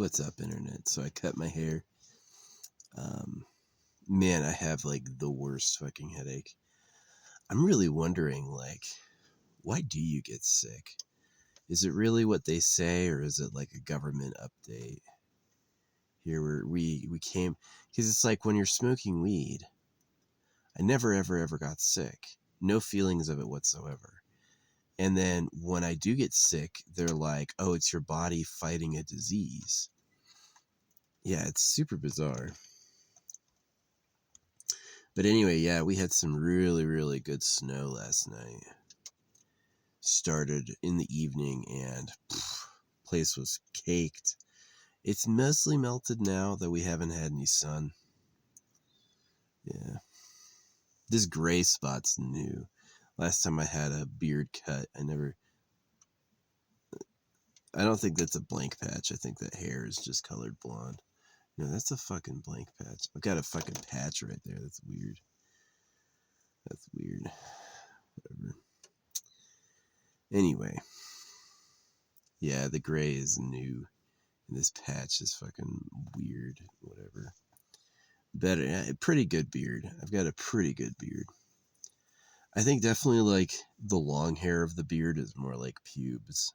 What's up, internet? So I cut my hair. Um, Man, I have like the worst fucking headache. I'm really wondering, like, why do you get sick? Is it really what they say, or is it like a government update? Here we came because it's like when you're smoking weed. I never ever got sick. No feelings of it whatsoever. And then when I do get sick, they're like, "Oh, it's your body fighting a disease." Yeah, it's super bizarre. But anyway, yeah, we had some really good snow last night. Started in the evening and place was caked. It's mostly melted now that we haven't had any sun. Yeah. This gray spot's new. Last time I had a beard cut, I don't think that's a blank patch. I think that hair is just colored blonde. No, that's a fucking blank patch. I've got a fucking patch right there. That's weird. That's weird. Whatever. Anyway. Yeah, the gray is new. And this patch is fucking weird. Whatever. Better. Pretty good beard. I've got a pretty good beard. I think definitely like the long hair of the beard is more like pubes.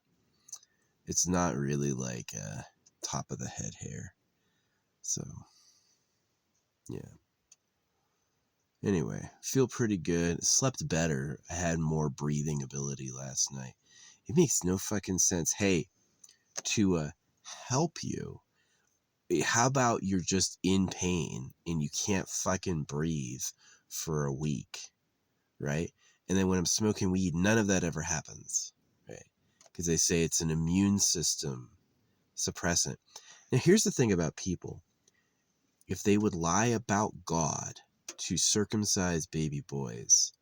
It's not really like top of the head hair. So, yeah. Anyway, feel pretty good. Slept better. I had more breathing ability last night. It makes no fucking sense. Hey, to help you, how about you're just in pain and you can't fucking breathe for a week, right? And then when I'm smoking weed, none of that ever happens, right? Because they say it's an immune system suppressant. Now, here's the thing about people. If they would lie about God to circumcise baby boys,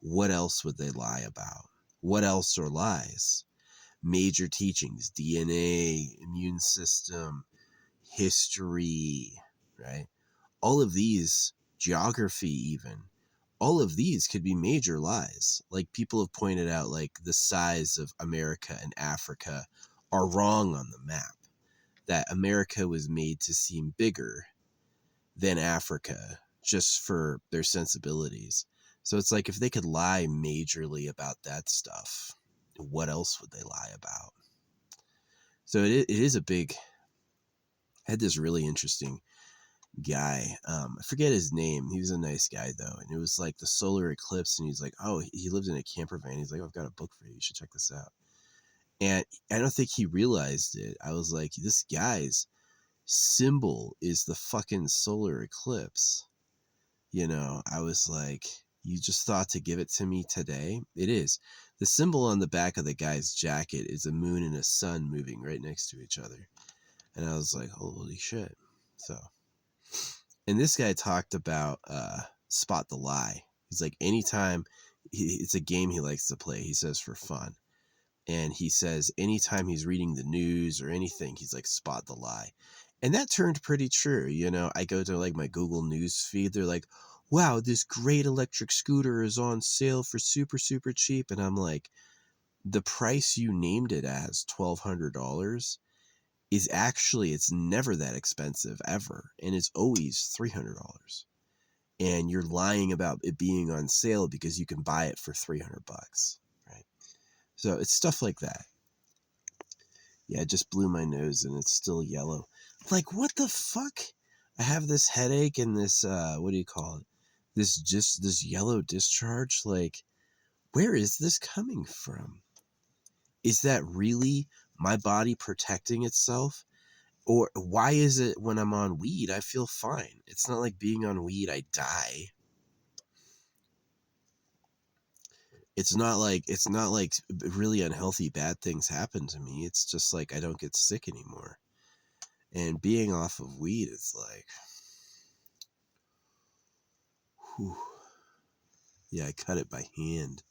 what else would they lie about? What else are lies? Major teachings, DNA, immune system, history, right? All of these, geography even, all of these could be major lies. Like people have pointed out, like the size of America and Africa are wrong on the map. That America was made to seem bigger than Africa just for their sensibilities. So it's like if they could lie majorly about that stuff, what else would they lie about? So it is a big. I had this really interesting guy. I forget his name. He was a nice guy though, and it was like the solar eclipse, and he's like, "Oh, he lived in a camper van." He's like, "Oh, I've got a book for you. You should check this out." And I don't think he realized it. I was like, "This guy's symbol is the fucking solar eclipse." I was like, "You just thought to give it to me today?" It is. The symbol on the back of the guy's jacket is a moon and a sun moving right next to each other, and I was like, "Holy shit!" So. And this guy talked about Spot the Lie. He's like, anytime, it's a game he likes to play, he says, for fun. And he says, anytime he's reading the news or anything, he's like, spot the lie. And that turned pretty true. I go to like my Google News feed. They're like, wow, this great electric scooter is on sale for super cheap. And I'm like, the price you named it as, $1,200, is actually, it's never that expensive ever, and it's always $300, and you're lying about it being on sale because you can buy it for $300, right? So it's stuff like that. Yeah, it just blew my nose and it's still yellow. Like, what the fuck? I have this headache and this what do you call it, this yellow discharge. Like, where is this coming from? Is that really my body protecting itself? Or why is it when I'm on weed, I feel fine? It's not like being on weed, I die. It's not like really unhealthy, bad things happen to me. It's just like I don't get sick anymore. And being off of weed is like, whew. Yeah, I cut it by hand.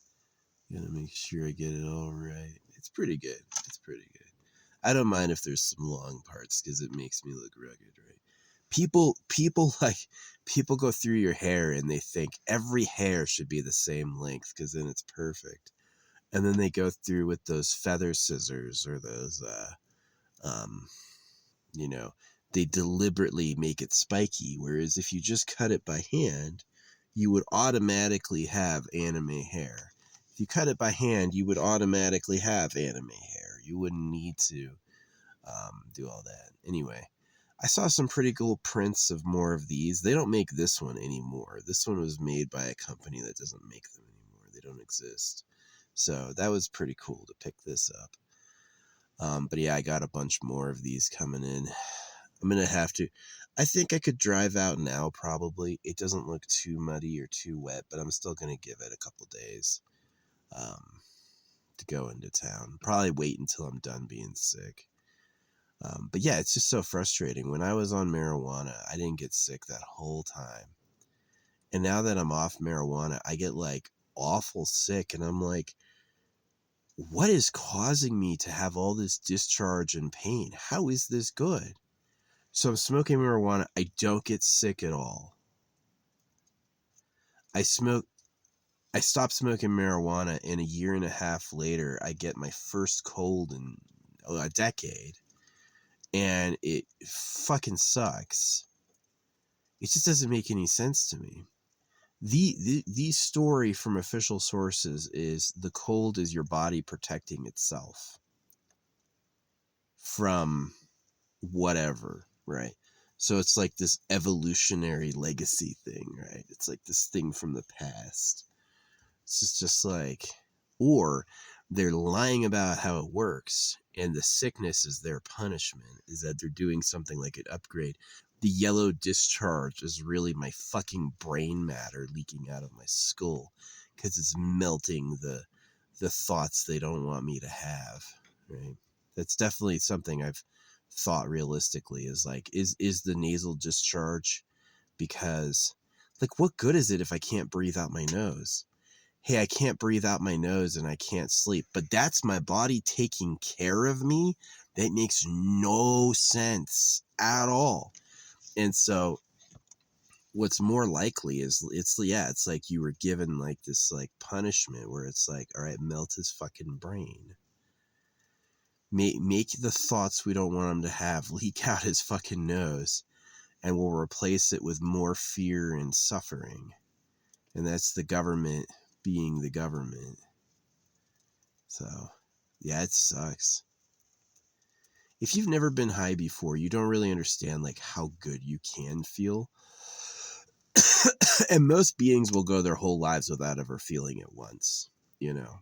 Gotta make sure I get it all right. It's pretty good. It's pretty good. I don't mind if there's some long parts because it makes me look rugged, right? People go through your hair and they think every hair should be the same length because then it's perfect. And then they go through with those feather scissors or those um You know, they deliberately make it spiky, whereas if you just cut it by hand, you would automatically have anime hair. If you cut it by hand, you would automatically have anime hair. You wouldn't need to do all that. Anyway, I saw some pretty cool prints of more of these. They don't make this one anymore. This one was made by a company that doesn't make them anymore. They don't exist. So that was pretty cool to pick this up. But yeah, I got a bunch more of these coming in. I'm going to have to. I think I could drive out now, probably. It doesn't look too muddy or too wet, but I'm still going to give it a couple days to go into town. Probably wait until I'm done being sick. But yeah, it's just so frustrating. When I was on marijuana, I didn't get sick that whole time. And now that I'm off marijuana, I get like awful sick. And I'm like, what is causing me to have all this discharge and pain? How is this good? So I'm smoking marijuana. I don't get sick at all. I stopped smoking marijuana, and a year and a half later, I get my first cold in a decade. And it fucking sucks. It just doesn't make any sense to me. The story from official sources is the cold is your body protecting itself from whatever, right? So it's like this evolutionary legacy thing, right? It's like this thing from the past. It's just like, or they're lying about how it works, and the sickness is their punishment, is that they're doing something like an upgrade. The yellow discharge is really my fucking brain matter leaking out of my skull because it's melting the thoughts they don't want me to have, right? That's definitely something I've thought realistically, is like, is the nasal discharge because, like, what good is it if I can't breathe out my nose? Hey, I can't breathe out my nose and I can't sleep, but that's my body taking care of me. That makes no sense at all. And so what's more likely is it's like you were given like this like punishment where it's like, all right, melt his fucking brain. Make the thoughts we don't want him to have leak out his fucking nose, and we'll replace it with more fear and suffering. And that's the government being the government. So, yeah, it sucks. If you've never been high before, you don't really understand like how good you can feel. And most beings will go their whole lives without ever feeling it once, you know.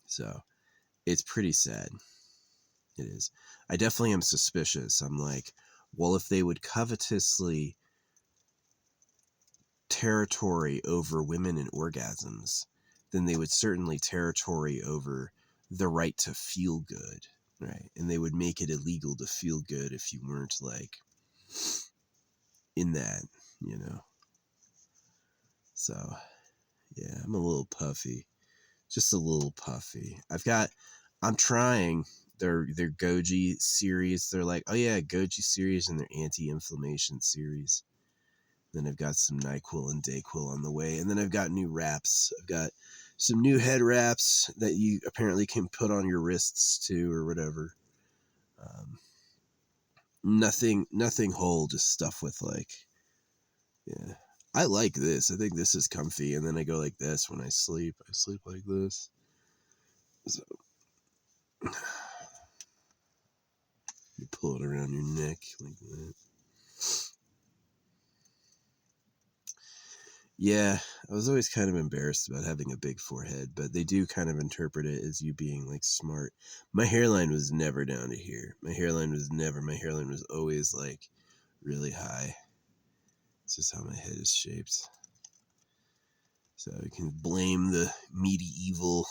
So, it's pretty sad. It is. I definitely am suspicious. I'm like, well, if they would covetously territory over women and orgasms, then they would certainly territory over the right to feel good, right? And they would make it illegal to feel good if you weren't like in that, you know. So, yeah, I'm a little puffy. Just a little puffy. I'm trying their Goji series. They're like, oh yeah, Goji series and their anti-inflammation series. Then I've got some NyQuil and DayQuil on the way. And then I've got new wraps. I've got some new head wraps that you apparently can put on your wrists too, or whatever. Nothing whole, just stuff with like, yeah. I like this. I think this is comfy. And then I go like this when I sleep. I sleep like this. So you pull it around your neck like that. Yeah, I was always kind of embarrassed about having a big forehead, but they do kind of interpret it as you being like smart. My hairline was never down to here. My hairline was always like really high. It's just how my head is shaped. So you can blame the medieval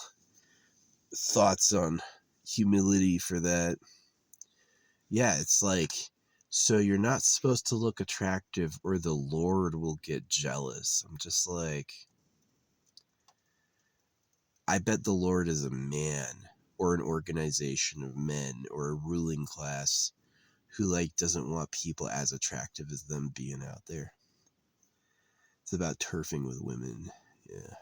thoughts on humility for that. Yeah, it's like, so you're not supposed to look attractive or the Lord will get jealous. I'm just like, I bet the Lord is a man or an organization of men or a ruling class who like doesn't want people as attractive as them being out there. It's about turfing with women. Yeah.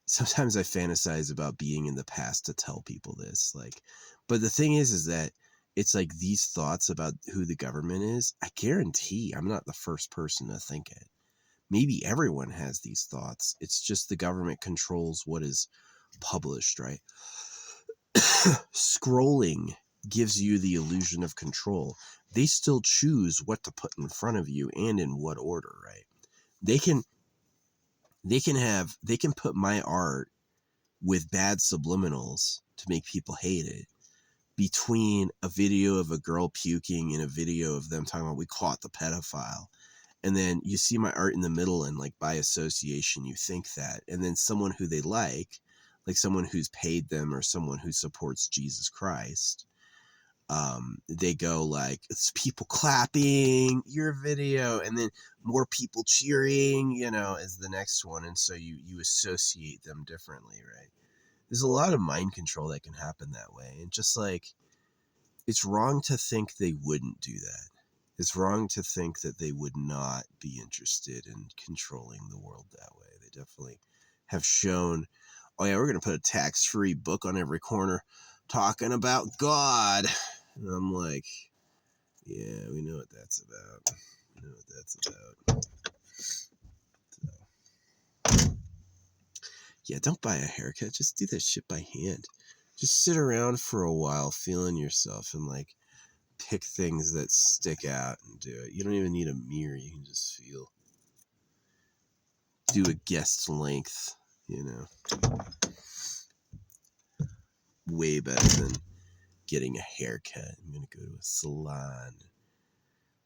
Sometimes I fantasize about being in the past to tell people this, like, but the thing is that it's like these thoughts about who the government is, I guarantee I'm not the first person to think it. Maybe everyone has these thoughts. It's just the government controls what is published, right? Scrolling gives you the illusion of control. They still choose what to put in front of you and in what order, right? They can put my art with bad subliminals to make people hate it between a video of a girl puking and a video of them talking about we caught the pedophile. And then you see my art in the middle, and like by association you think that, and then someone who they like someone who's paid them or someone who supports Jesus Christ, they go like, it's people clapping your video, and then more people cheering, as the next one. And so you associate them differently, right? There's a lot of mind control that can happen that way. And just like, it's wrong to think they wouldn't do that. It's wrong to think that they would not be interested in controlling the world that way. They definitely have shown, oh yeah, we're going to put a tax-free book on every corner talking about God. And I'm like, yeah, we know what that's about. We know what that's about. So, yeah, don't buy a haircut. Just do that shit by hand. Just sit around for a while feeling yourself and like pick things that stick out and do it. You don't even need a mirror. You can just feel. Do a guest length, way better than getting a haircut. I'm going to go to a salon,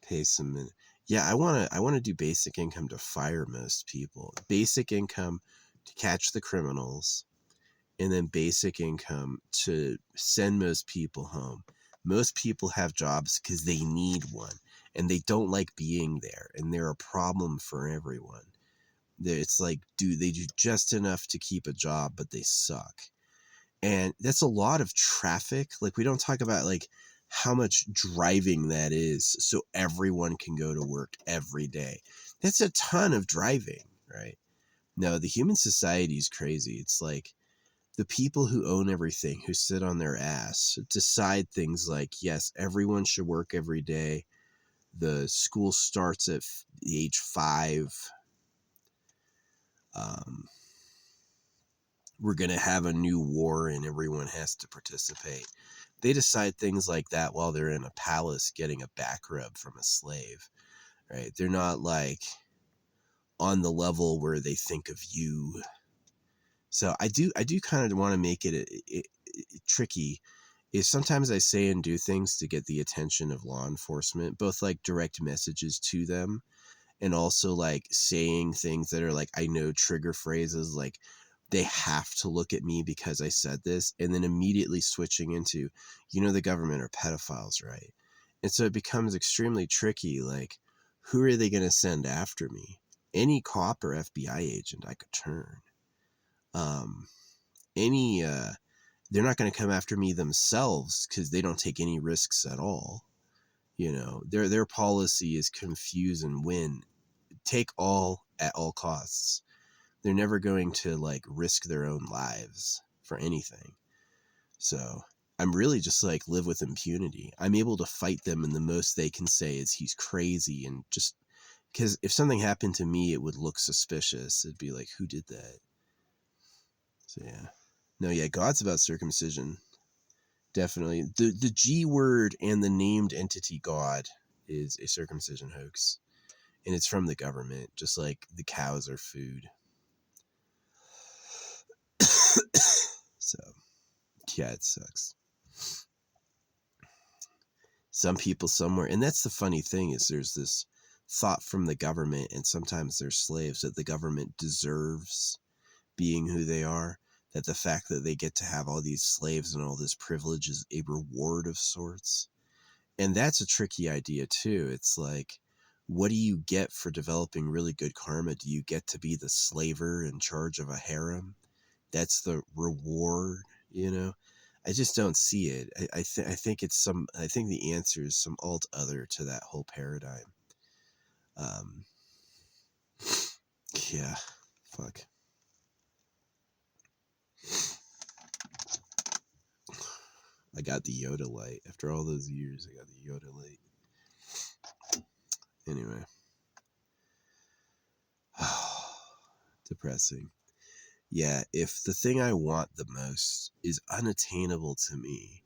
pay some minute. Yeah, I want to do basic income to fire most people. Basic income to catch the criminals, and then basic income to send most people home. Most people have jobs because they need one, and they don't like being there, and they're a problem for everyone. It's like, they do just enough to keep a job, but they suck. And that's a lot of traffic. Like, we don't talk about like how much driving that is so everyone can go to work every day. That's a ton of driving, right? No, the human society is crazy. It's like the people who own everything, who sit on their ass, decide things like, yes, everyone should work every day. The school starts at age 5. We're going to have a new war and everyone has to participate. They decide things like that while they're in a palace getting a back rub from a slave, right? They're not like on the level where they think of you. So I do kind of want to make it tricky. Is sometimes I say and do things to get the attention of law enforcement, both like direct messages to them and also like saying things that are like, I know, trigger phrases, like they have to look at me because I said this, and then immediately switching into, the government are pedophiles, right? And so it becomes extremely tricky. Like, who are they going to send after me? Any cop or FBI agent I could turn. They're not going to come after me themselves because they don't take any risks at all. Their policy is confuse and win. Take all at all costs. They're never going to like risk their own lives for anything. So I'm really just like live with impunity. I'm able to fight them, and the most they can say is he's crazy, and just because if something happened to me, it would look suspicious. It'd be like, who did that? So yeah. No, yeah, God's about circumcision. Definitely. The G word and the named entity God is a circumcision hoax. And it's from the government, just like the cows are food. So, yeah, it sucks. Some people somewhere, and that's the funny thing, is there's this thought from the government, and sometimes they're slaves, that the government deserves being who they are, that the fact that they get to have all these slaves and all this privilege is a reward of sorts. And that's a tricky idea too. It's like, what do you get for developing really good karma? Do you get to be the slaver in charge of a harem? That's the reward, I just don't see it. I think I think the answer is some alt other to that whole paradigm. Yeah, fuck. I got the Yoda light. After all those years, I got the Yoda light. Anyway. Depressing. Yeah, if the thing I want the most is unattainable to me,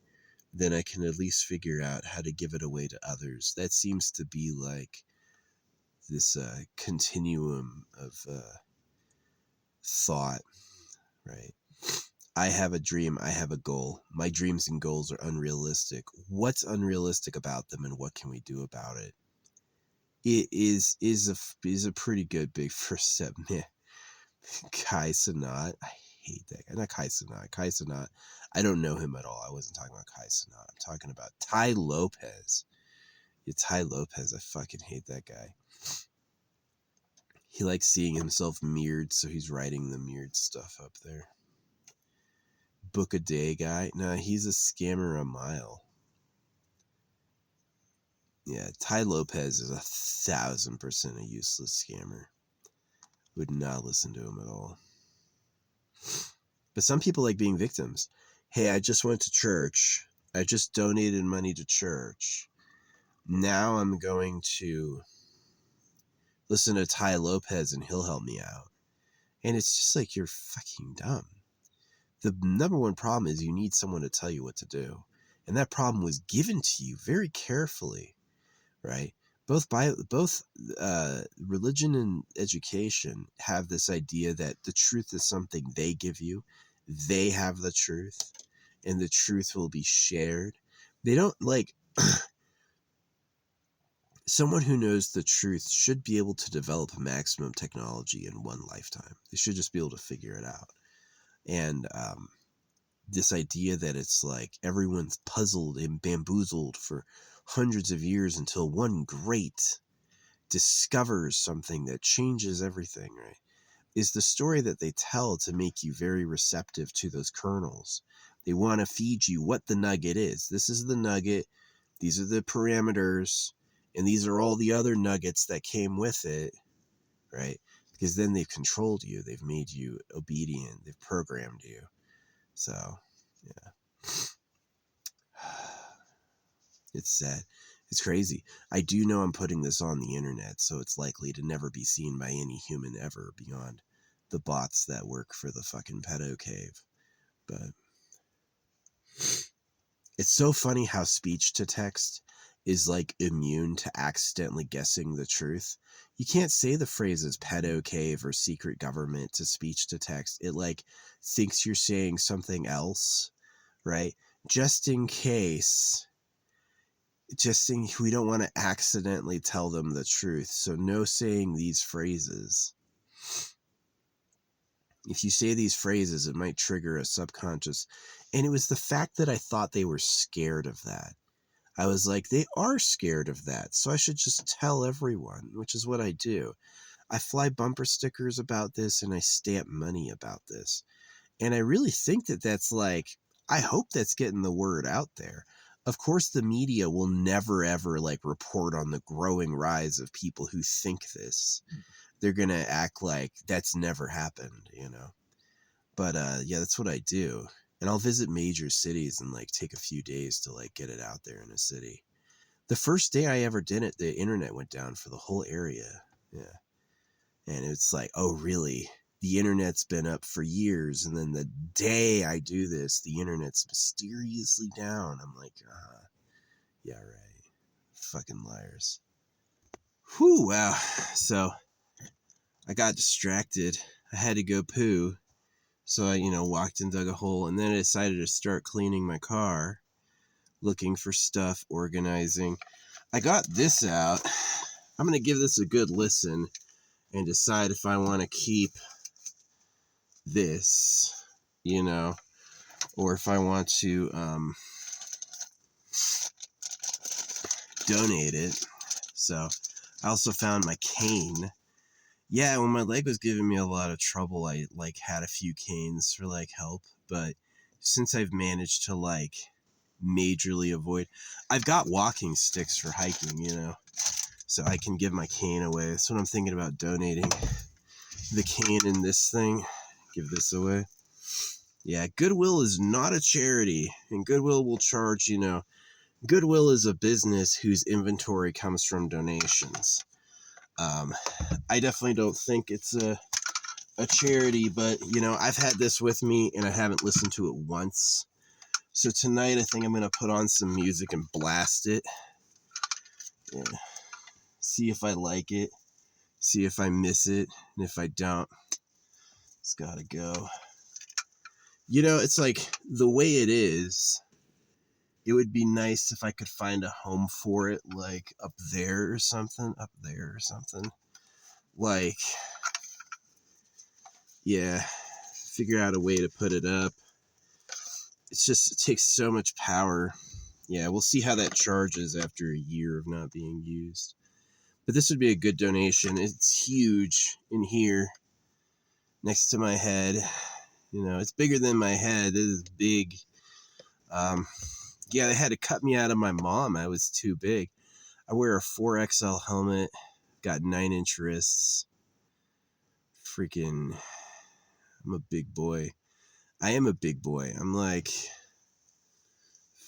then I can at least figure out how to give it away to others. That seems to be like this continuum of thought, right? I have a dream, I have a goal. My dreams and goals are unrealistic. What's unrealistic about them, and what can we do about it? It is a pretty good big first step, man. Kai Cenat, I hate that guy. Not Kai Cenat. Kai Cenat, I don't know him at all. I wasn't talking about Kai Cenat. I'm talking about Tai Lopez. Yeah, Tai Lopez, I fucking hate that guy. He likes seeing himself mirrored, so he's writing the mirrored stuff up there. Book a day guy. Nah, he's a scammer a mile. Yeah, Tai Lopez is 1,000% a useless scammer. Would not listen to him at all. But some people like being victims. Hey, I just went to church. I just donated money to church. Now I'm going to listen to Tai Lopez and he'll help me out. And it's just like, you're fucking dumb. The number one problem is you need someone to tell you what to do. And that problem was given to you very carefully, right? Both religion and education have this idea that the truth is something they give you. They have the truth, and the truth will be shared. They don't like... Someone who knows the truth should be able to develop maximum technology in one lifetime. They should just be able to figure it out. And this idea that it's like everyone's puzzled and bamboozled for hundreds of years until one great discovers something that changes everything, right, is the story that they tell to make you very receptive to those kernels. They want to feed you what the nugget is. This is the nugget. These are the parameters. And these are all the other nuggets that came with it, right? Because then they've controlled you. They've made you obedient. They've programmed you. So, yeah. It's sad. It's crazy. I do know I'm putting this on the internet, so it's likely to never be seen by any human ever beyond the bots that work for the fucking pedo cave. But it's so funny how speech to text is like immune to accidentally guessing the truth. You can't say the phrases pedo cave or secret government to speech to text. It like thinks you're saying something else, right? Just in case we don't want to accidentally tell them the truth. So no saying these phrases. If you say these phrases, it might trigger a subconscious. And it was the fact that I thought they were scared of that. I was like, they are scared of that, so I should just tell everyone, which is what I do. I fly bumper stickers about this, and I stamp money about this. And I really think that that's like, I hope that's getting the word out there. Of course, the media will never, ever like report on the growing rise of people who think this. They're going to act like that's never happened, you know? But yeah, that's what I do. And I'll visit major cities and like take a few days to like get it out there in a city. The first day I ever did it, the internet went down for the whole area. Yeah. And it's like, oh, really? The internet's been up for years. And then the day I do this, the internet's mysteriously down. I'm like, yeah, right. Fucking liars. Whew, wow. So I got distracted. I had to go poo. So I, walked and dug a hole, and then I decided to start cleaning my car, looking for stuff, organizing. I got this out. I'm going to give this a good listen and decide if I want to keep this, or if I want to donate it. So I also found my cane. Yeah, when my leg was giving me a lot of trouble, I had a few canes for help, but since I've managed to majorly avoid, I've got walking sticks for hiking, so I can give my cane away. That's what I'm thinking about, donating the cane in this thing. Give this away. Yeah, Goodwill is not a charity, and Goodwill will charge, Goodwill is a business whose inventory comes from donations. I definitely don't think it's a charity, but, I've had this with me and I haven't listened to it once. So tonight I think I'm going to put on some music and blast it. Yeah. See if I like it. See if I miss it. And if I don't, it's got to go. It's like the way it is. It would be nice if I could find a home for it, like up there or something. Like, yeah, figure out a way to put it up. It takes so much power. Yeah, we'll see how that charges after a year of not being used. But this would be a good donation. It's huge in here next to my head. It's bigger than my head. It is big. Yeah, they had to cut me out of my mom. I was too big. I wear a 4XL helmet, got 9-inch wrists. Freaking, I'm a big boy. I am a big boy. I'm like,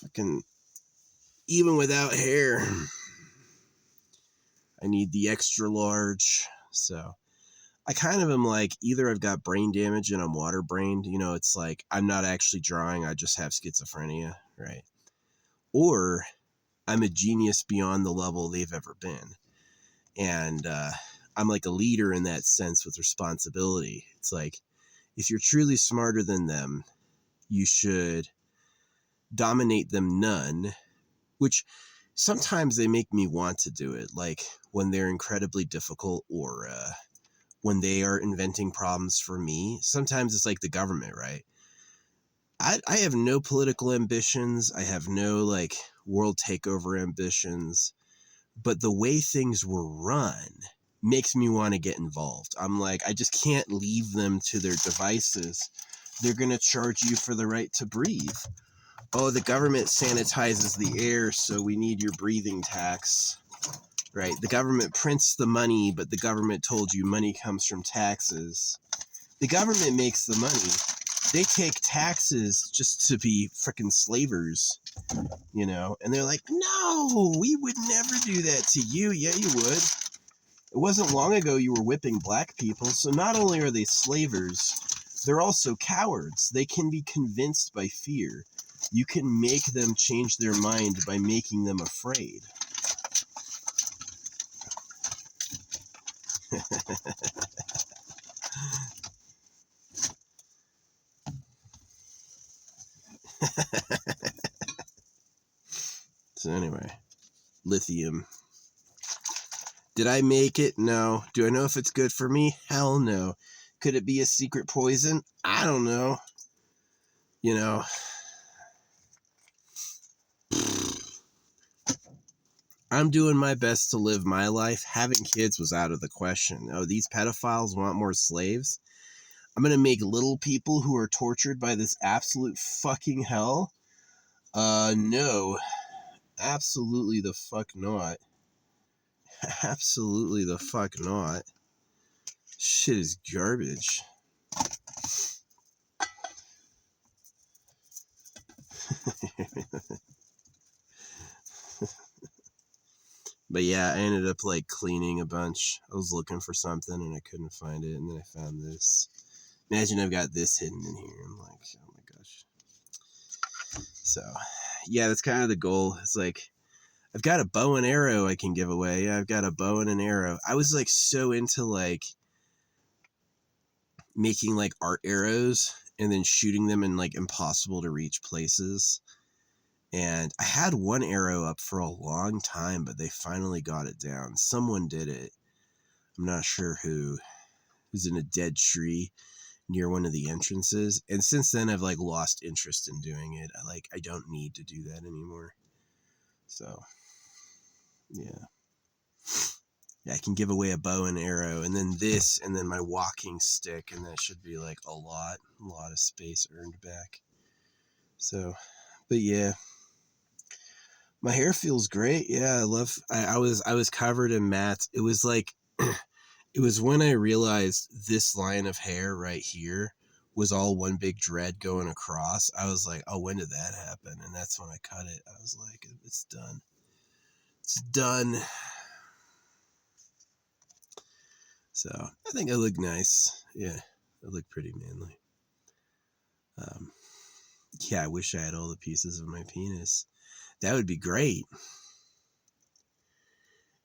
fucking, even without hair, I need the extra large. So I kind of am like, either I've got brain damage and I'm water brained. It's like, I'm not actually drawing. I just have schizophrenia, right? Or I'm a genius beyond the level they've ever been. And I'm like a leader in that sense with responsibility. It's like, if you're truly smarter than them, you should dominate them none, which sometimes they make me want to do it. Like when they're incredibly difficult or when they are inventing problems for me. Sometimes it's like the government, right? I have no political ambitions. I have no like world takeover ambitions. But the way things were run makes me want to get involved. I'm like, I just can't leave them to their devices. They're going to charge you for the right to breathe. Oh, the government sanitizes the air, so we need your breathing tax. Right? The government prints the money, but the government told you money comes from taxes. The government makes the money. They take taxes just to be frickin' slavers. And they're like, no, we would never do that to you. Yeah, you would. It wasn't long ago you were whipping black people, so not only are they slavers, they're also cowards. They can be convinced by fear. You can make them change their mind by making them afraid. So anyway, lithium. Did I make it? No. Do I know if it's good for me? Hell no. Could it be a secret poison? I don't know. I'm doing my best to live my life. Having kids was out of the question. Oh, these pedophiles want more slaves? I'm going to make little people who are tortured by this absolute fucking hell? No. Absolutely the fuck not. Absolutely the fuck not. Shit is garbage. But yeah, I ended up like cleaning a bunch. I was looking for something and I couldn't find it, and then I found this. Imagine I've got this hidden in here. I'm like, oh my gosh. So yeah, that's kind of the goal. It's like, I've got a bow and arrow I can give away. Yeah, I've got a bow and an arrow. I was like so into like making like art arrows and then shooting them in like impossible to reach places. And I had one arrow up for a long time, but they finally got it down. Someone did it. I'm not sure who. It was in a dead tree near one of the entrances. And since then I've like lost interest in doing it. I don't need to do that anymore. So yeah. Yeah, I can give away a bow and arrow, and then this, and then my walking stick, and that should be like a lot of space earned back. So, but yeah, my hair feels great. Yeah, I was covered in mats. It was like, it was when I realized this line of hair right here was all one big dread going across. I was like, oh, when did that happen? And that's when I cut it. I was like, it's done. It's done. So I think I look nice. Yeah, I look pretty manly. Yeah, I wish I had all the pieces of my penis. That would be great.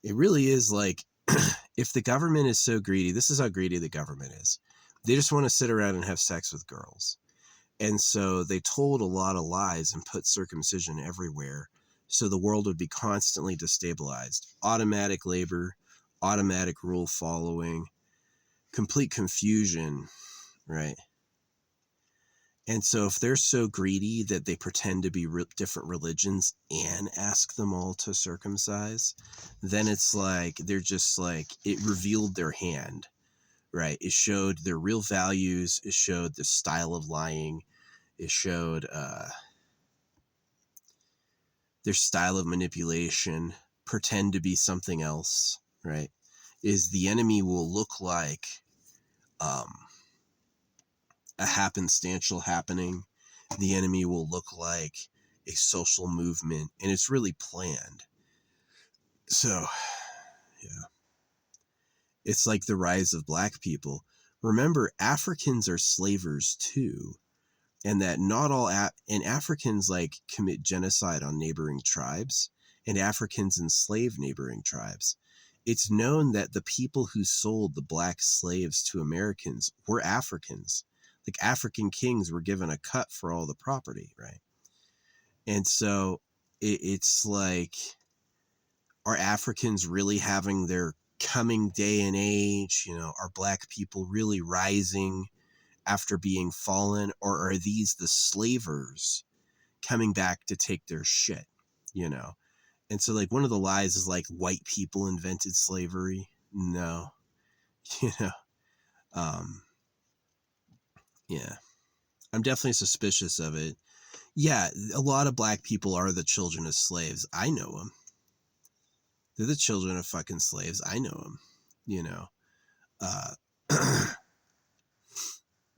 It really is like, if the government is so greedy, this is how greedy the government is. They just want to sit around and have sex with girls. And so they told a lot of lies and put circumcision everywhere. So the world would be constantly destabilized. Automatic labor, automatic rule following, complete confusion, right? And so if they're so greedy that they pretend to be different religions and ask them all to circumcise, then it's like, they're just like, it revealed their hand, right? It showed their real values. It showed the style of lying. It showed their style of manipulation, pretend to be something else, right? Is the enemy will look like a happenstantial happening. The enemy will look like a social movement, and it's really planned. So, yeah. It's like the rise of black people. Remember, Africans are slavers too, and that not all and Africans like commit genocide on neighboring tribes, and Africans enslave neighboring tribes. It's known that the people who sold the black slaves to Americans were Africans. Like, African kings were given a cut for all the property, right? And so it's like, are Africans really having their coming day and age? You know, are black people really rising after being fallen, or are these the slavers coming back to take their shit, you know? And so, like, one of the lies is like white people invented slavery. No, you know, yeah, I'm definitely suspicious of it. Yeah, a lot of black people are the children of slaves. I know them. They're the children of fucking slaves. I know them, you know.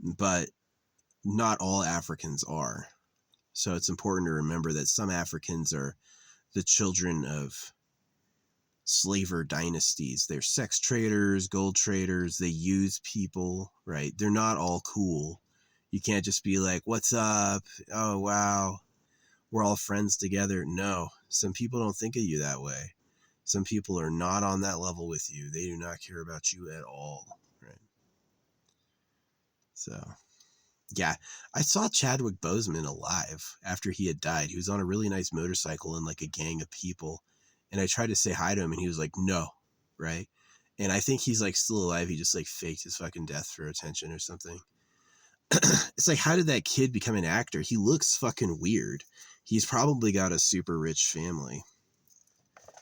But not all Africans are. So it's important to remember that some Africans are the children of slaver dynasties. They're sex traders, gold traders. They use people, right? They're not all cool. You can't just be like, what's up? Oh, wow, we're all friends together. No, some people don't think of you that way. Some people are not on that level with you. They do not care about you at all, right? So, yeah, I saw Chadwick Boseman alive after he had died. He was on a really nice motorcycle in like a gang of people. And I tried to say hi to him and he was like, no, right? And I think he's like still alive. He just like faked his fucking death for attention or something. It's like, how did that kid become an actor? He looks fucking weird. He's probably got a super rich family.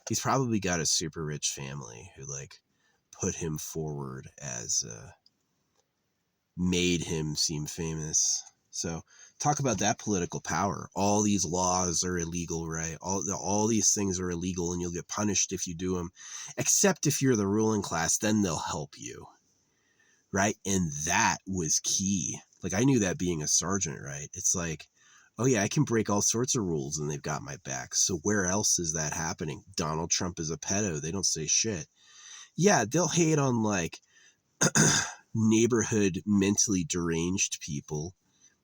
He's probably got a super rich family who like put him forward as made him seem famous. So talk about that political power. All these laws are illegal, right? All these things are illegal and you'll get punished if you do them, except if you're the ruling class, then they'll help you, right? And that was key. Like, I knew that being a sergeant, right? It's like, oh yeah, I can break all sorts of rules and they've got my back. So where else is that happening? Donald Trump is a pedo. They don't say shit. Yeah, they'll hate on like neighborhood mentally deranged people.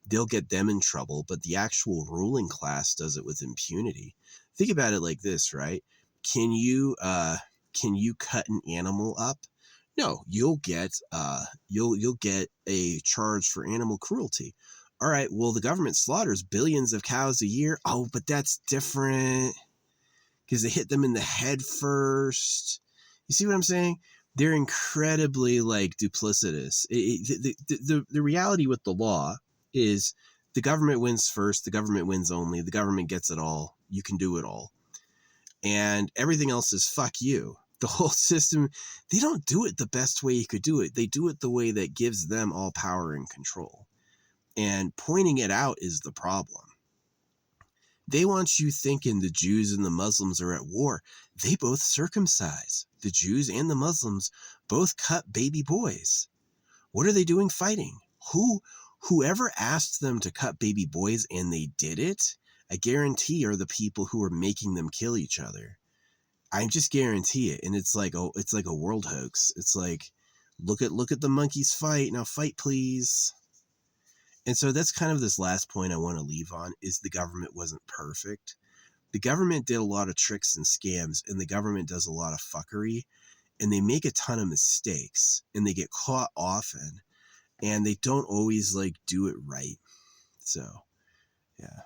They'll get them in trouble, but the actual ruling class does it with impunity. Think about it like this, right? Can you cut an animal up? No, you'll get a charge for animal cruelty. All right, well, the government slaughters billions of cows a year. Oh, but that's different because they hit them in the head first. You see what I'm saying? They're incredibly like duplicitous. The reality with the law is the government wins first, the government wins only, the government gets it all, you can do it all. And everything else is fuck you. The whole system, they don't do it the best way you could do it. They do it the way that gives them all power and control. And pointing it out is the problem. They want you thinking the Jews and the Muslims are at war. They both circumcise. The Jews and the Muslims both cut baby boys. What are they doing fighting? Who Whoever asked them to cut baby boys and they did it, I guarantee are the people who are making them kill each other. I just guarantee it. And it's like a world hoax. It's like, look at the monkeys fight. Now fight, please. And so that's kind of this last point I want to leave on, is the government wasn't perfect. The government did a lot of tricks and scams, and the government does a lot of fuckery, and they make a ton of mistakes, and they get caught often, and they don't always like do it right. So, yeah.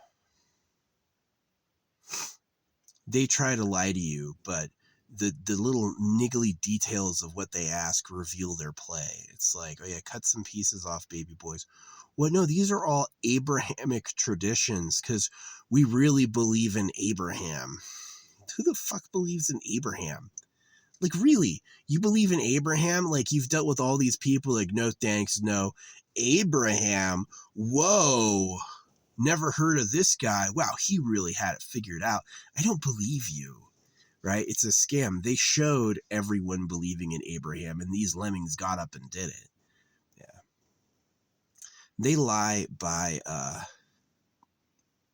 They try to lie to you, but the little niggly details of what they ask reveal their play. It's like, oh yeah, cut some pieces off baby boys. Well, no, these are all Abrahamic traditions because we really believe in Abraham. Who the fuck believes in Abraham? Like, really? You believe in Abraham? Like, you've dealt with all these people, like, no thanks, no. Abraham? Whoa. Never heard of this guy. Wow, he really had it figured out. I don't believe you, right? It's a scam. They showed everyone believing in Abraham, and these lemmings got up and did it. Yeah. They lie by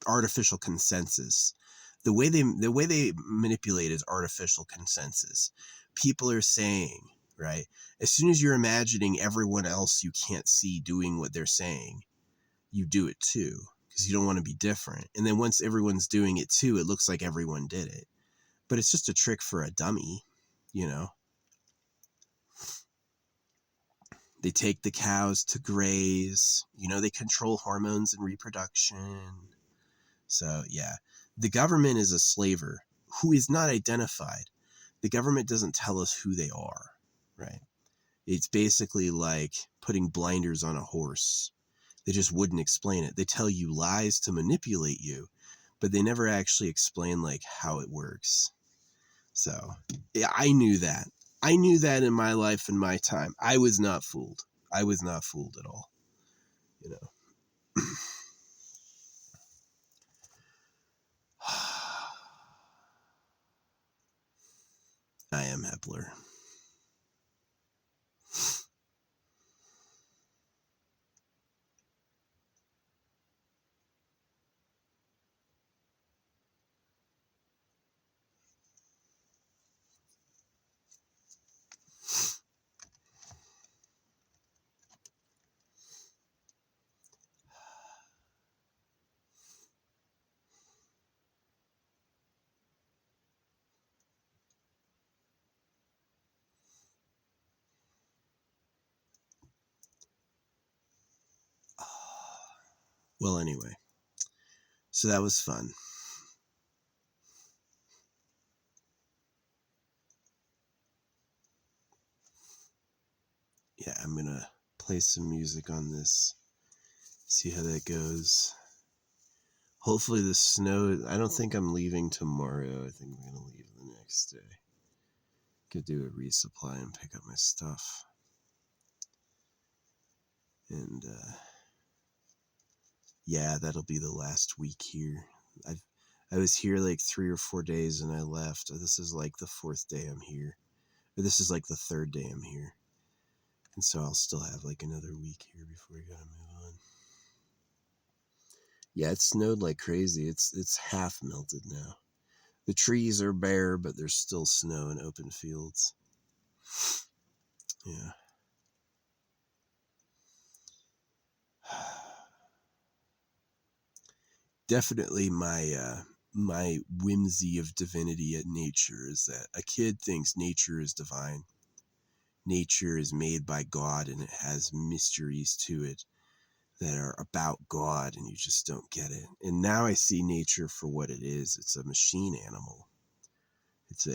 artificial consensus. The way they manipulate is artificial consensus. People are saying, right? As soon as you're imagining everyone else you can't see doing what they're saying, you do it too, because you don't want to be different. And then once everyone's doing it too, it looks like everyone did it. But it's just a trick for a dummy, you know? They take the cows to graze, you know, they control hormones and reproduction. So, yeah, the government is a slaver who is not identified. The government doesn't tell us who they are, right? It's basically like putting blinders on a horse. They just wouldn't explain it. They tell you lies to manipulate you, but they never actually explain like how it works. So, yeah, I knew that. I knew that in my life and my time. I was not fooled. I was not fooled at all, you know. I am Hepler. Well, anyway, so that was fun. Yeah, I'm gonna play some music on this, see how that goes. Hopefully the snow, I don't think I'm leaving tomorrow. I think I'm gonna leave the next day. Could do a resupply and pick up my stuff. And yeah, that'll be the last week here. I was here like 3 or 4 days and I left. This is like the 4th day I'm here. Or this is like the 3rd day I'm here. And so I'll still have like another week here before we gotta move on. Yeah, it snowed like crazy. It's half melted now. The trees are bare, but there's still snow in open fields. Yeah. Definitely my whimsy of divinity at nature is that a kid thinks nature is divine. Nature is made by God and it has mysteries to it that are about God and you just don't get it. And now I see nature for what it is. It's a machine animal. It's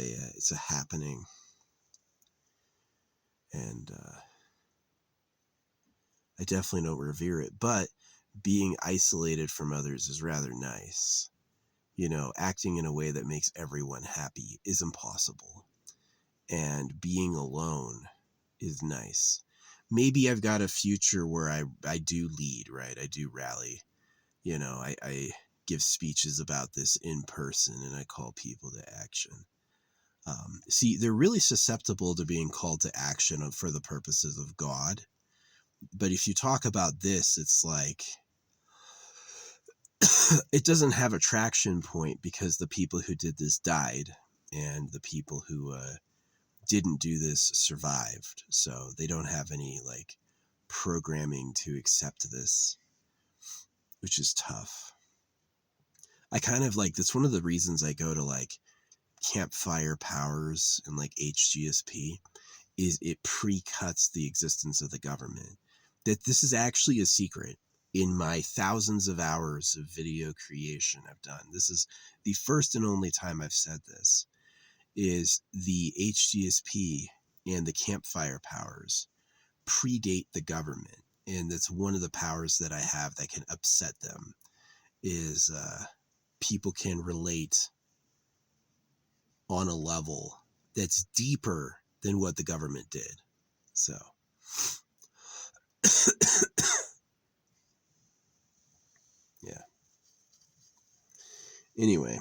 a happening. And I definitely don't revere it, but being isolated from others is rather nice. You know, acting in a way that makes everyone happy is impossible. And being alone is nice. Maybe I've got a future where I do lead, right? I do rally. You know, I give speeches about this in person and I call people to action. See, they're really susceptible to being called to action for the purposes of God. But if you talk about this, it's like it doesn't have a traction point because the people who did this died and the people who didn't do this survived. So they don't have any like programming to accept this, which is tough. I kind of like that's one of the reasons I go to like Campfire Powers and like HGSP is it pre-cuts the existence of the government. That this is actually a secret in my thousands of hours of video creation I've done. This is the first and only time I've said this is the HGSP and the Campfire Powers predate the government. And that's one of the powers that I have that can upset them is people can relate on a level that's deeper than what the government did. So, yeah. Anyway.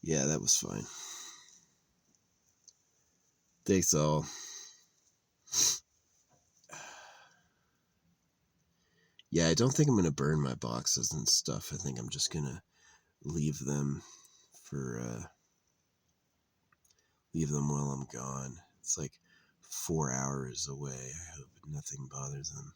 Yeah, that was fine. Thanks all. Yeah, I don't think I'm going to burn my boxes and stuff. I think I'm just going to leave them for, leave them while I'm gone. It's like 4 hours away. I hope nothing bothers them.